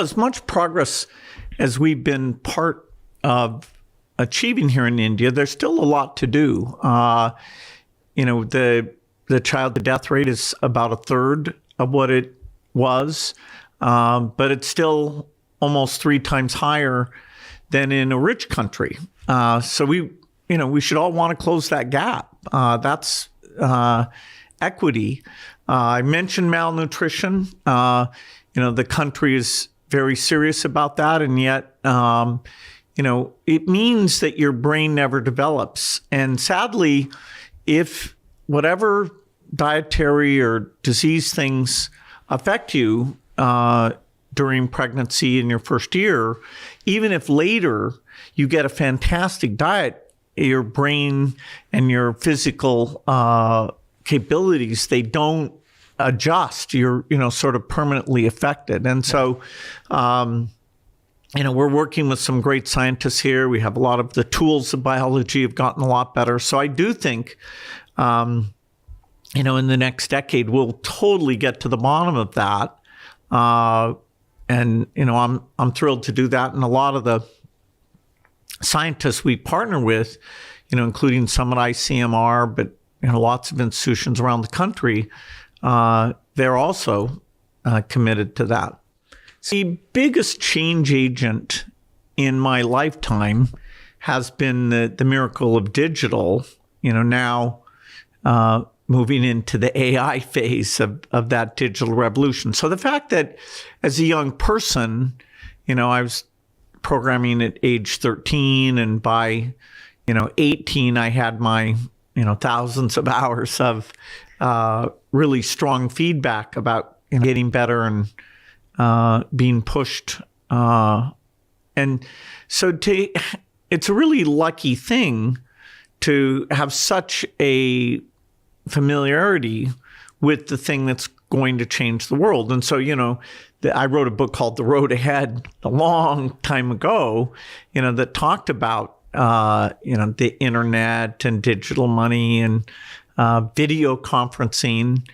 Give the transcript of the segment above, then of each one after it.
as much progress as we've been part of achieving here in India, there's still a lot to do. The child death rate is about a third of what it was, but it's still almost 3 times higher than in a rich country. So we should all want to close that gap. That's equity. I mentioned malnutrition. The country is very serious about that, and yet, it means that your brain never develops. And sadly, if whatever dietary or disease things affect you during pregnancy in your first year, even if later you get a fantastic diet, your brain and your physical capabilities, they don't adjust. You're, sort of permanently affected. And so, we're working with some great scientists here. We have a lot of the tools of biology have gotten a lot better. So I do think, in the next decade, we'll totally get to the bottom of that. I'm thrilled to do that. And a lot of the scientists we partner with, including some at ICMR, but lots of institutions around the country, they're also committed to that. The biggest change agent in my lifetime has been the miracle of digital, now moving into the AI phase of that digital revolution. So the fact that as a young person, I was programming at age 13, and by 18 I had my thousands of hours of really strong feedback about getting better and being pushed, and so it's a really lucky thing to have such a familiarity with the thing that's going to change the world. And so, I wrote a book called The Road Ahead a long time ago, that talked about, the internet and digital money and video conferencing.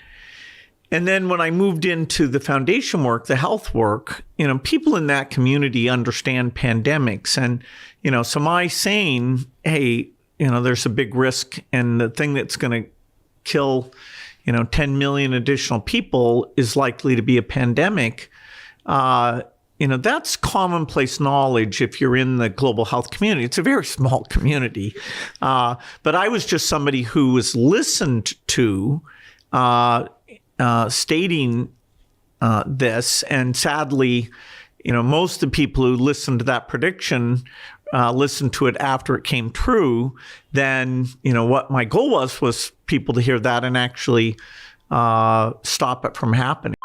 And then when I moved into the foundation work, the health work, people in that community understand pandemics. And, so my saying, hey, there's a big risk, and the thing that's going to kill, 10 million additional people is likely to be a pandemic. That's commonplace knowledge if you're in the global health community. It's a very small community. But I was just somebody who was listened to stating this. And sadly, most of the people who listened to that prediction listened to it after it came true. Then, what my goal was people to hear that and actually stop it from happening.